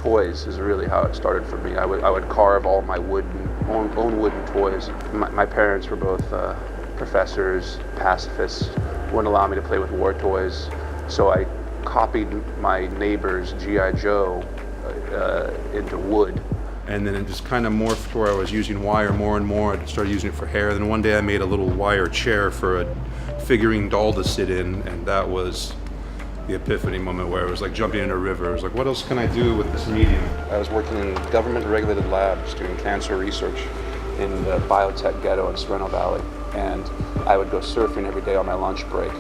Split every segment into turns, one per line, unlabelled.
toys is really how it started for me. I would carve all my own wooden toys. My parents were both professors, pacifists, wouldn't allow me to play with war toys, so I copied my neighbor's G.I. Joe into wood. And then it just kind of morphed where I was using wire more and more. I started using it for hair. Then one day I made a little wire chair for a figurine doll to sit in, and that was the epiphany moment where it was like jumping in a river. I was like, what else can I do with this medium? I was working in government-regulated labs doing cancer research in the biotech ghetto in Sorrento Valley, and I would go surfing every day on my lunch break.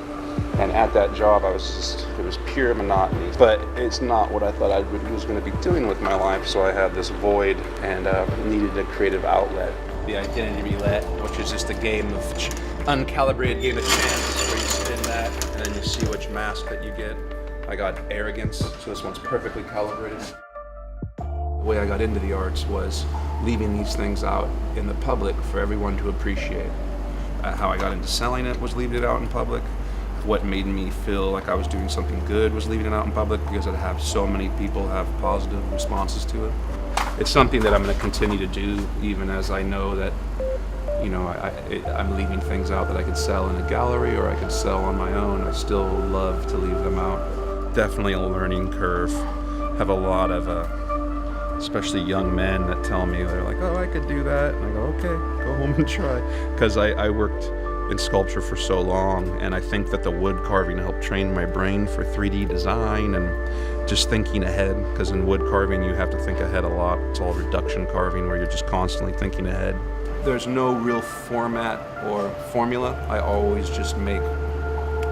And at that job, it was pure monotony. But it's not what I thought I was going to be doing with my life, so I had this void and needed a creative outlet.
The identity roulette, which is just a game of uncalibrated game of chance, where you spin that and then you see which mask that you get. I got arrogance, so this one's perfectly calibrated. The way I got into the arts was leaving these things out in the public for everyone to appreciate. How I got into selling it was leaving it out in public. What made me feel like I was doing something good was leaving it out in public, because I'd have so many people have positive responses to it. It's something that I'm going to continue to do, even as I know that, you know, I'm leaving things out that I could sell in a gallery or I could sell on my own. I still love to leave them out. Definitely a learning curve. Have a lot of, especially young men that tell me, they're like, oh, I could do that. And I go, okay, go home and try. Because I worked in sculpture for so long, and I think that the wood carving helped train my brain for 3D design and just thinking ahead, because in wood carving you have to think ahead a lot. It's all reduction carving where you're just constantly thinking ahead. There's no real format or formula. I always just make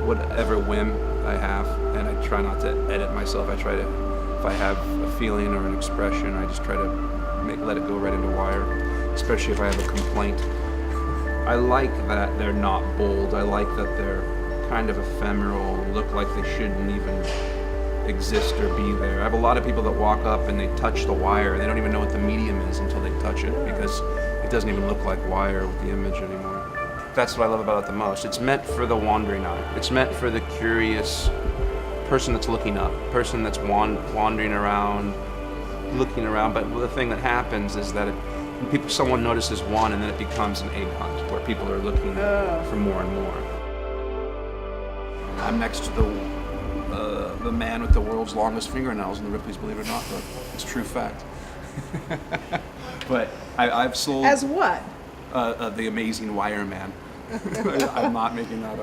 whatever whim I have, and I try not to edit myself. I try to, if I have a feeling or an expression, I just try to let it go right into wire, especially if I have a complaint. I like that they're not bold. I like that they're kind of ephemeral, look like they shouldn't even exist or be there. I have a lot of people that walk up and they touch the wire and they don't even know what the medium is until they touch it, because it doesn't even look like wire with the image anymore. That's what I love about it the most. It's meant for the wandering eye. It's meant for the curious person that's looking up, person that's wandering around, looking around. But the thing that happens is that someone notices one, and then it becomes an egg hunt where people are looking for more and more. I'm next to the man with the world's longest fingernails in the Ripley's Believe It or Not book. It's true fact. But I've sold...
As what?
The Amazing Wire Man. I'm not making that up.